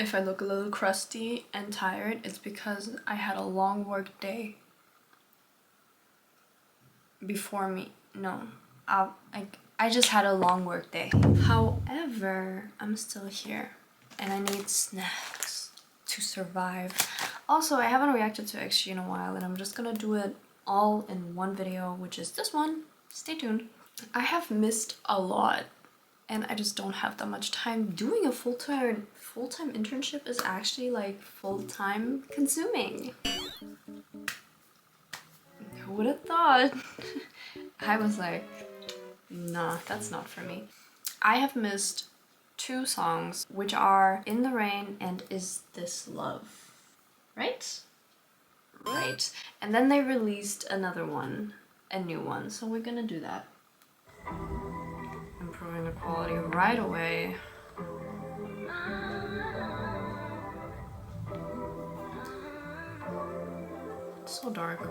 If I look a little crusty and tired, it's because I had a long work day before me. No, I just had a long work day. However, I'm still here and I need snacks to survive. Also, I haven't reacted to XG in a while and I'm just gonna do it all in one video, which is this one. Stay tuned. I have missed a lot and I just don't have that much time. Doing a full-time internship is actually like full-time consuming. Who would have thought? I was like, nah, that's not for me. I have missed 2 songs, which are In the Rain and Is This Love? Right? Right. And then they released another one, a new one, so we're gonna do that. Improving the quality right away. It's so dark.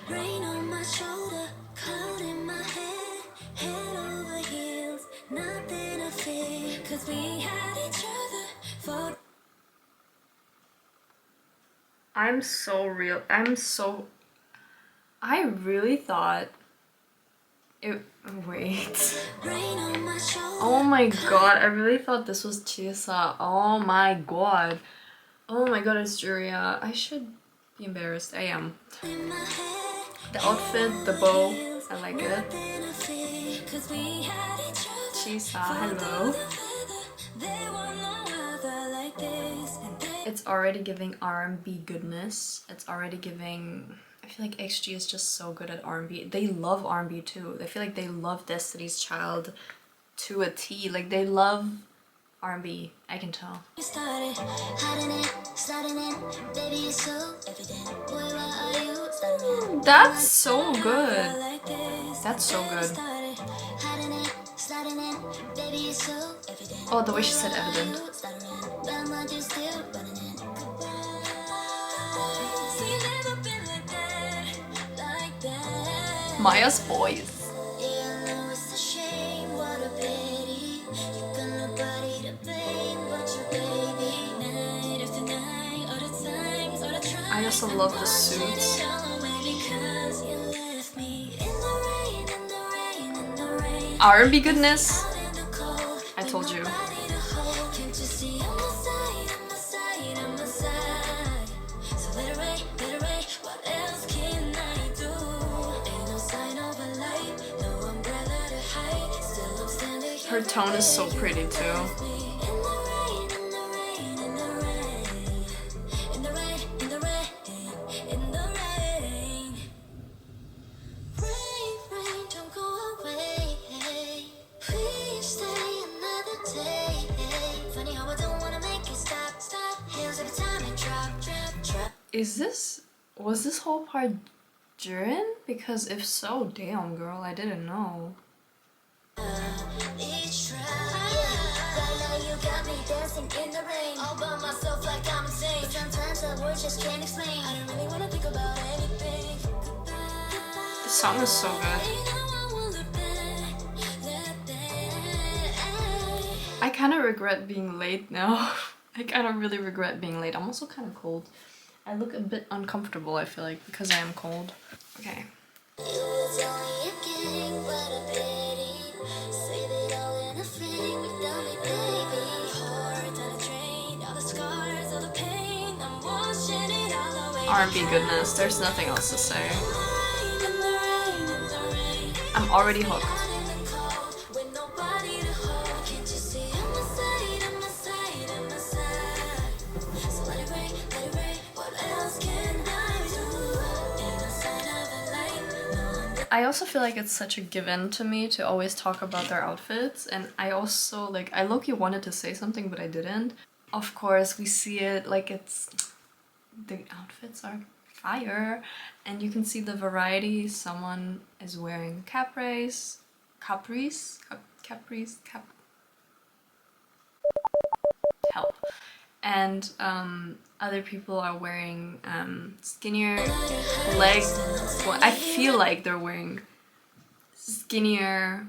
Rain on my shoulder, cloud in my head, head over heels, nothing to fear, 'cause we had each other for... I really thought it... Wait. Oh my god, I really thought this was Chisa. Oh my god. Oh my god, it's Juria. I should be embarrassed. I am. The outfit, the bow, I like it. Chisa, hello. It's already giving R&B goodness. It's already giving... I feel like XG is just so good at R&B. They love R&B too. I feel like they love Destiny's Child to a T. Like they love R&B. I can tell. That's so good. That's so good. Oh, the way she said evident. Maya's voice. I also love the suits. R&B goodness. I told you. Her tone is so pretty too. Was this whole part Jurin? Because if so, damn girl, I didn't know. The song is so good. I kind of regret being late now. I kind of really regret being late. I'm also kind of cold. I look a bit uncomfortable, I feel like, because I am cold. Okay. R&B goodness, there's nothing else to say. I'm already hooked. I also feel like it's such a given to me to always talk about their outfits, and I also like, I low-key wanted to say something but I didn't. Of course we see it like it's, the outfits are fire and you can see the variety. Someone is wearing capris, help, and other people are wearing skinnier legs. Well, I feel like they're wearing skinnier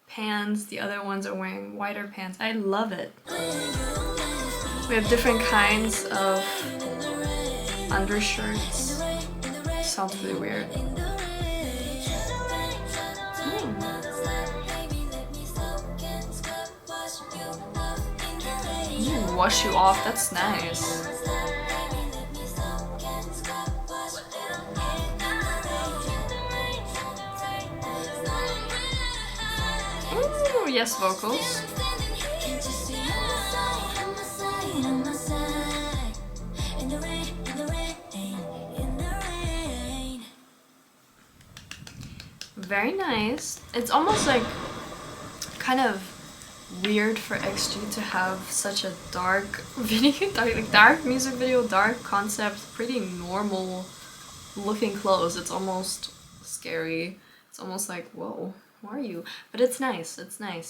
pants. The other ones are wearing wider pants. I love it. We have different kinds of undershirts. Sounds really weird. Ooh, wash you off, that's nice. Ooh, yes, vocals. Very nice. It's almost like kind of weird for XG to have such a dark video, dark music video, dark concept, pretty normal looking clothes. It's almost scary. It's almost like, whoa, who are you? But it's nice,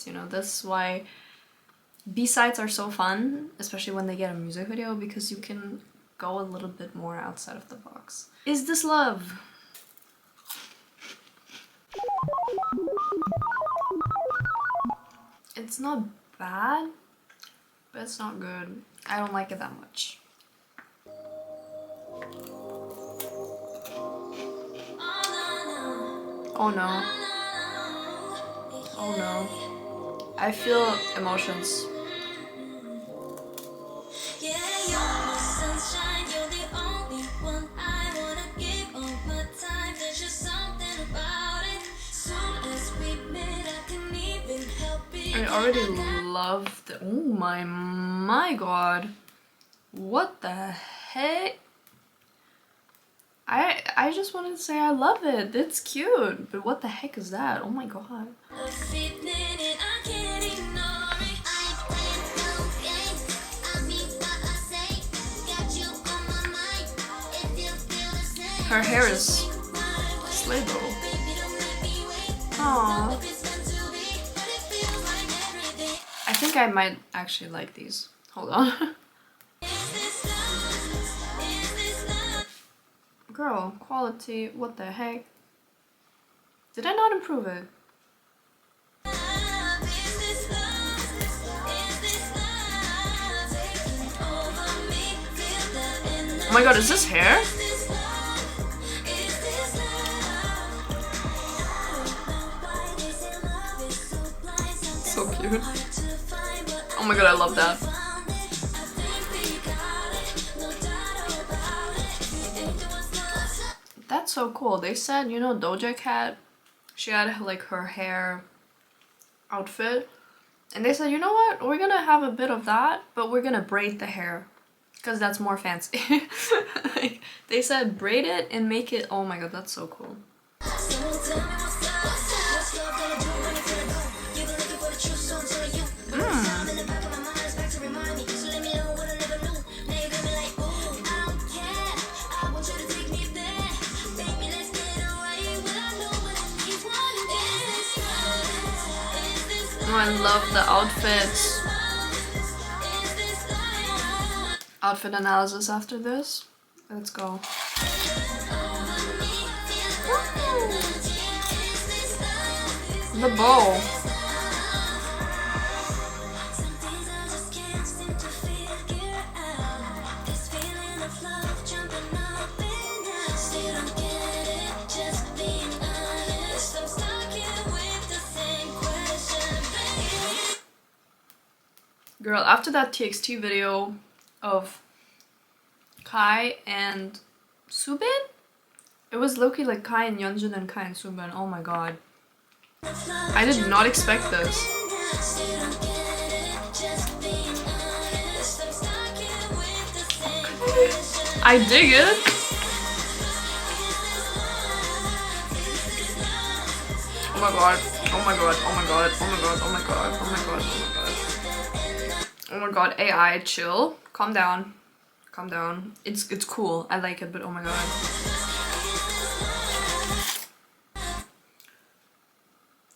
you know. That's why B-sides are so fun, especially when they get a music video, because you can go a little bit more outside of the box. Is this love? It's not bad, but it's not good. I don't like it that much. Oh no. Oh no. I feel emotions. I already love the— oh my god. What the heck? I just wanted to say I love it. It's cute. But what the heck is that? Oh my god. Her hair is Slay-Bo. Aww. I think I might actually like these. Hold on. Girl, quality, what the heck? Did I not improve it? Oh my god, is this hair? So cute. Oh my god, I love that. That's so cool. They said, you know, Doja Cat, she had like her hair outfit. And they said, you know what? We're gonna have a bit of that, but we're gonna braid the hair. Because that's more fancy. Like, they said braid it and make it— oh my god, that's so cool. Oh, I love the outfits. Outfit analysis after this. Let's go. The bow. Girl, after that TXT video of Kai and Subin, it was low-key like Kai and Yeonjun and Kai and Subin. Oh my god. I did not expect this. I dig it. Oh my god. Oh my god. Oh my god. Oh my god. Oh my god. Oh my god. Oh my god. Oh my god, AI, chill. Calm down. Calm down. It's cool. I like it, but oh my god.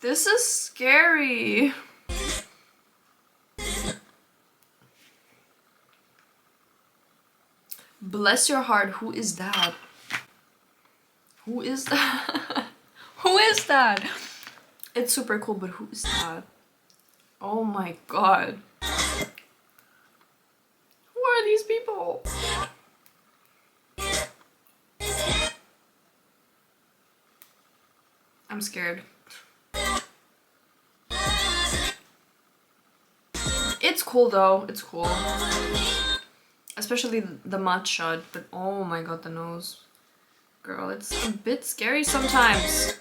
This is scary. Bless your heart. Who is that? Who is that? Who is that? It's super cool, but who is that? Oh my god. Who I'm scared. It's cool though, it's cool. Especially the mud shot, but oh my god, the nose. Girl, it's a bit scary sometimes.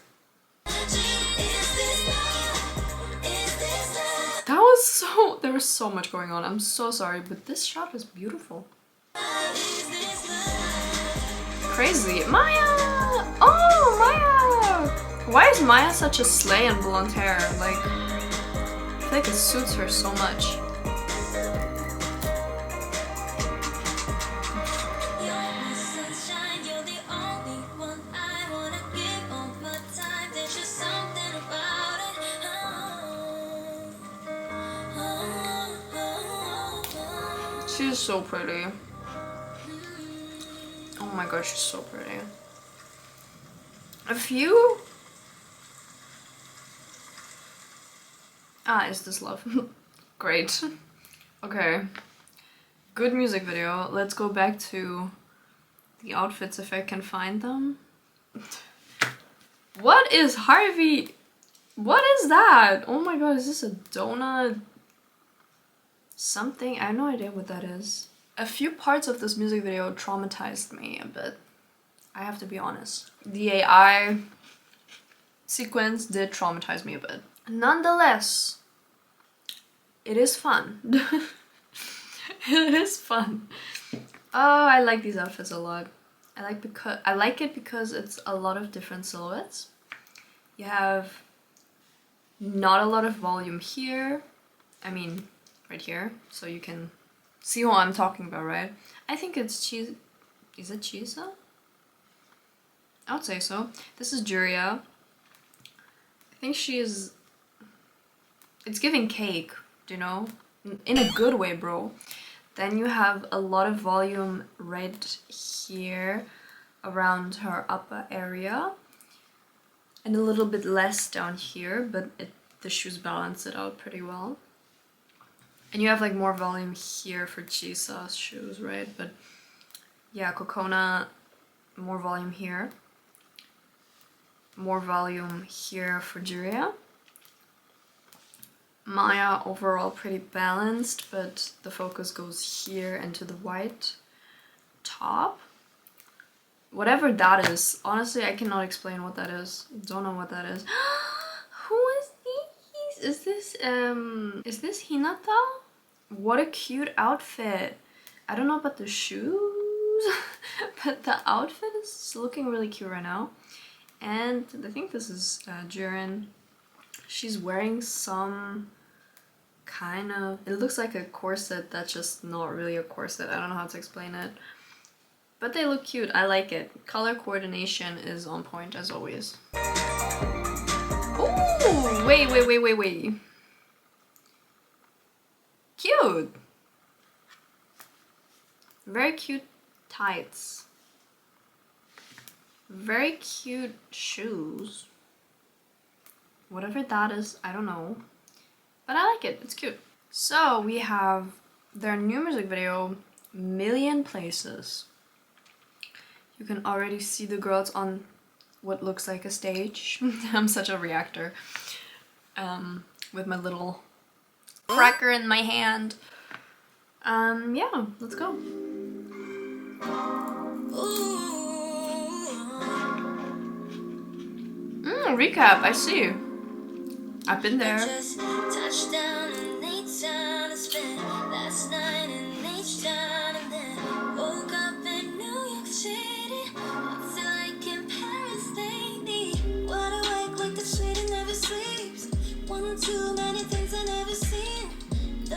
That was so... there was so much going on. I'm so sorry, but this shot was beautiful. Crazy. Maya! Oh, Maya! Why is Maya such a slay in blonde hair? Like, I feel like it suits her so much. She's so pretty. Oh my god, she's so pretty. A few... Ah, is this love? Great. Okay. Good music video. Let's go back to the outfits if I can find them. What is Harvey? What is that? Oh my god, is this a donut? Something? I have no idea what that is. A few parts of this music video traumatized me a bit. I have to be honest. The AI sequence did traumatize me a bit. Nonetheless, it is fun. It is fun. Oh, I like these outfits a lot. I like it because it's a lot of different silhouettes. You have not a lot of volume here. I mean, right here, so you can see what I'm talking about, right? I think it's cheese. Is it Chisa? I would say so. This is Juria. I think she is... It's giving cake, do you know? In a good way, bro. Then you have a lot of volume right here around her upper area. And a little bit less down here, but the shoes balance it out pretty well. And you have like more volume here for Chisa's shoes, right? But yeah, COCONA, more volume here. More volume here for Juria. Maya overall pretty balanced, but the focus goes here into the white top. Whatever that is, honestly, I cannot explain what that is. Don't know what that is. Who is these? Is this Hinata? What a cute outfit. I don't know about the shoes, but the outfit is looking really cute right now. And I think this is Jurin. She's wearing some kind of... It looks like a corset that's just not really a corset. I don't know how to explain it. But they look cute. I like it. Color coordination is on point as always. Ooh! Wait. Cute! Very cute tights. Very cute shoes. Whatever that is, I don't know. But I like it, it's cute. So we have their new music video, Million Places. You can already see the girls on what looks like a stage. I'm such a reactor. With my little cracker in my hand. Yeah, let's go. Recap, I see. I've been there.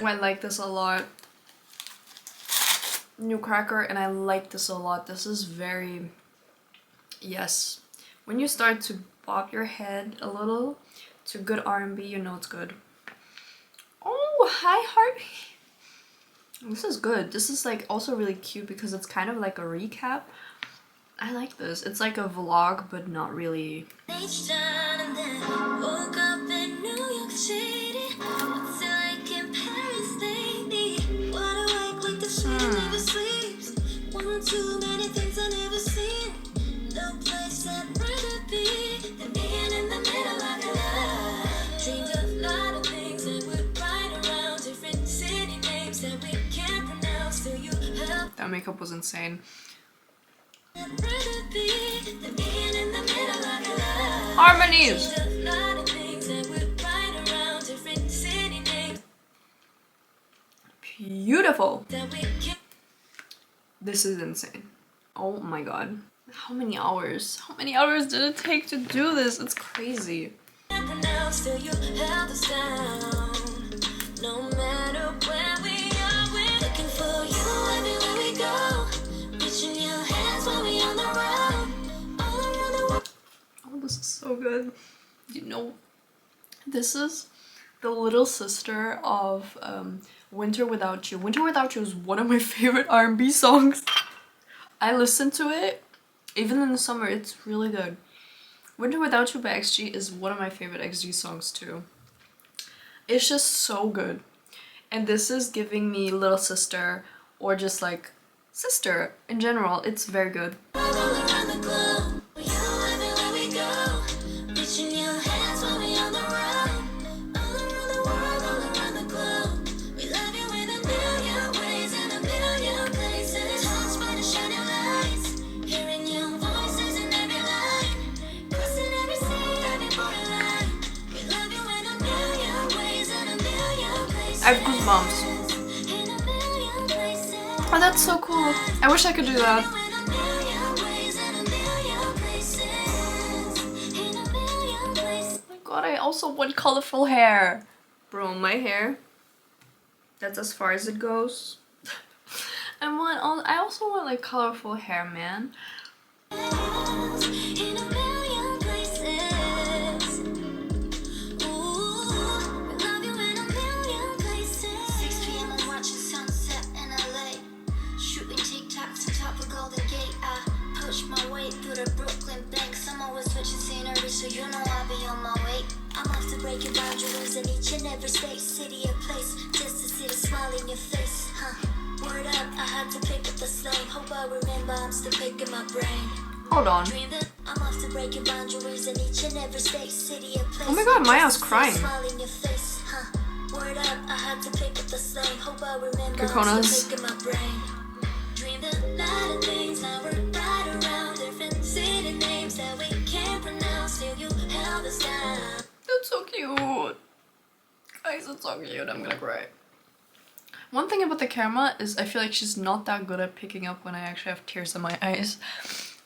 I like this a lot. New cracker, and I like this a lot. This is very... Yes. When you start to bob your head a little to good R&B, you know it's good. Oh, hi Harvey. This is good. This is like also really cute because it's kind of like a recap. I like this. It's like a vlog, but not really. That makeup was insane. Harmonies! Beautiful! This is insane. Oh my god. How many hours? How many hours did it take to do this? It's crazy. Oh, this is so good. You know, this is the little sister of Winter Without You. Winter Without You is one of my favorite R&B songs. I listen to it even in the summer. It's really good. Winter Without You by XG is one of my favorite XG songs too. It's just so good. And this is giving me little sister, or just like sister in general. It's very good. I have goosebumps. Oh, that's so cool. I wish I could do that. Oh my god, I also want colorful hair. Bro, my hair, that's as far as it goes. I also want like colorful hair, man. So you know I'll be on my way. I'm off to break your boundaries in each and every state, city, or place, just to see the smile in your face, huh? Word up, I had to pick up the slang. Hope I remember I'm still picking my brain. Hold on. I'm off to break your boundaries in each and every state, city, or place. Oh my god, Maya's crying. Smile in your face, huh? Word up, I had to pick up the slang. Hope I remember I'm COCONA's. still picking my brain. Dreamed a lot of things, now we're right around different city names that we can't pronounce. Still you held us down. That's so cute. Guys, it's so cute. I'm gonna cry. One thing about the camera is I feel like she's not that good at picking up when I actually have tears in my eyes.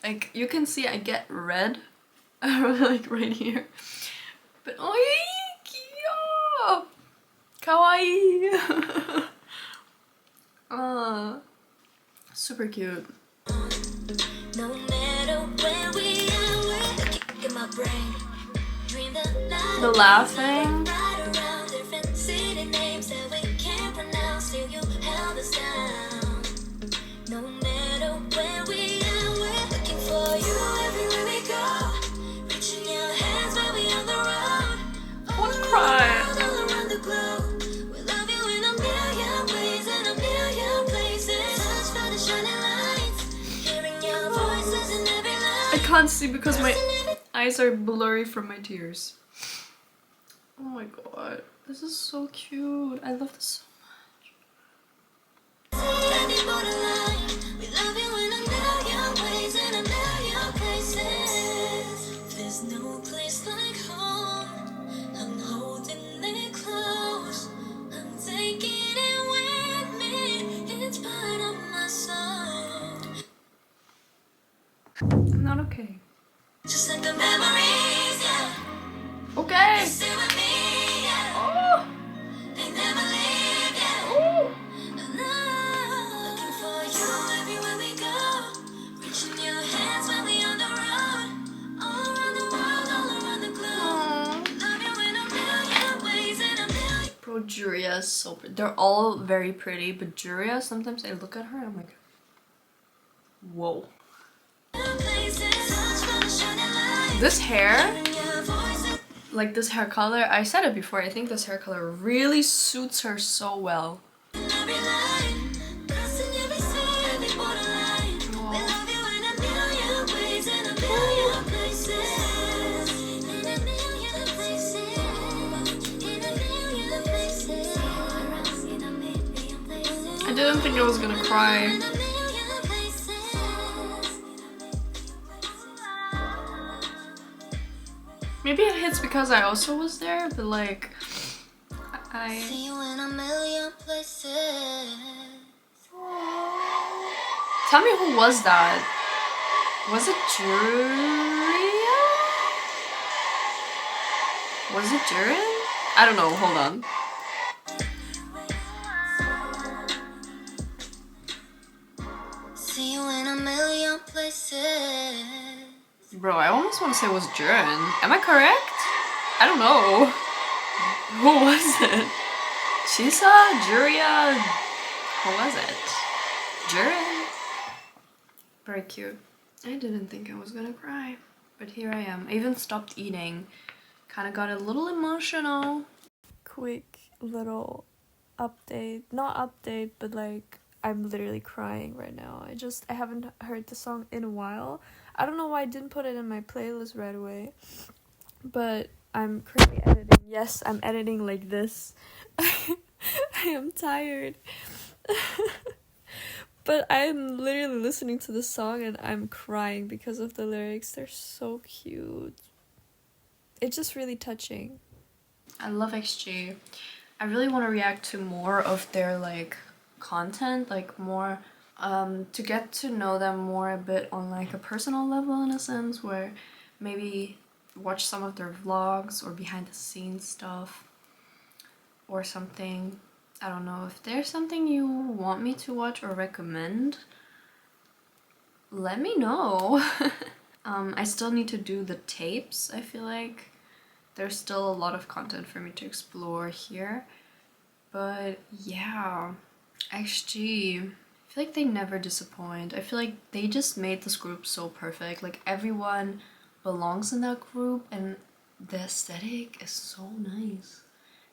Like, you can see I get red, like right here. But oi, cute! Kawaii! Super cute. No matter where we are, we're kicking my brain. The laughing. No matter where we are, we're looking for you everywhere we go. Reaching your hands where we on the road. Don't cry. All around the globe. We love you in a million ways and a million places. Touch by the shining lights. Hearing your voices in every line. I can't see because my eyes are blurry from my tears. Oh my god, this is so cute. I love this so much. We love you in a million ways and a million places. There's no place like home. I'm holding it close. I'm taking it with me. It's part of my soul. I'm not okay. Just like the memories, yeah. Okay. Stay with me, yeah. Oh. They never leave, yeah. Oh. Looking for you everywhere we go. Reaching your hands when we on the road. All around the world, all around the globe. Love you in a million ways and a million. Bro, Juria is so pretty. They're all very pretty, but Juria, sometimes I look at her and I'm like, whoa. This hair, like this hair color, I said it before, I think this hair color really suits her so well. I didn't think I was gonna cry. Maybe it hits because I also was there, but like See you in a million places. Tell me, who was that? Was it Juria? Was it Juria? I don't know, hold on. See you in a million places. Bro, I almost want to say it was Jurin. Am I correct? I don't know. Who was it? Chisa? Juria? Who was it? Jurin? Very cute. I didn't think I was gonna cry, but here I am. I even stopped eating. Kind of got a little emotional. Quick little update. Not update, but like I'm literally crying right now. I haven't heard the song in a while. I don't know why I didn't put it in my playlist right away, but I'm currently editing. Yes, I'm editing like this. I am tired. But I'm literally listening to the song and I'm crying because of the lyrics. They're so cute. It's just really touching. I love XG. I really want to react to more of their like content, like more to get to know them more a bit on like a personal level, in a sense, where maybe watch some of their vlogs or behind the scenes stuff or something. I don't know. If there's something you want me to watch or recommend, let me know. I still need to do the tapes. I feel like there's still a lot of content for me to explore here, but yeah, XG, I feel like they never disappoint. I feel like they just made this group so perfect. Like everyone belongs in that group and the aesthetic is so nice.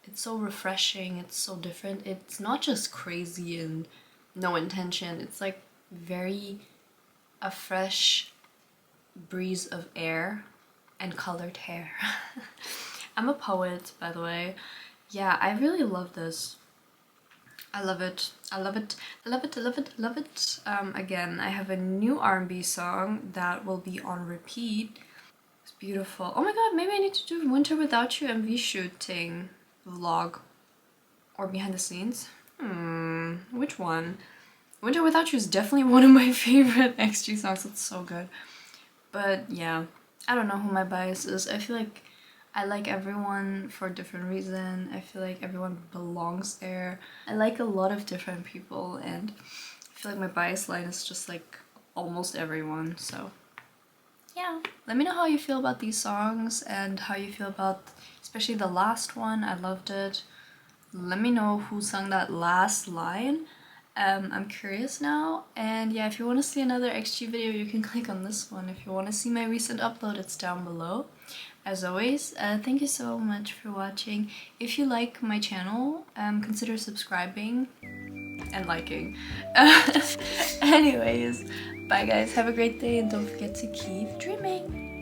It's so refreshing, it's so different. It's not just crazy and no intention. It's like very a fresh breeze of air and colored hair. I'm a poet, by the way. Yeah, I really love this. I love it. I love it. I love it. I love it. I love it. Again, I have a new R&B song that will be on repeat. It's beautiful. Oh my god, maybe I need to do Winter Without You MV shooting vlog or behind the scenes. Which one? Winter Without You is definitely one of my favorite XG songs. It's so good. But yeah, I don't know who my bias is. I feel like I like everyone for a different reason. I feel like everyone belongs there. I like a lot of different people and I feel like my bias line is just like almost everyone. So yeah, let me know how you feel about these songs and how you feel about especially the last one. I loved it. Let me know who sung that last line. I'm curious now, and yeah, if you want to see another XG video, you can click on this one. If you want to see my recent upload, it's down below. As always, thank you so much for watching. If you like my channel, consider subscribing and liking. Anyways, bye guys, have a great day and don't forget to keep dreaming.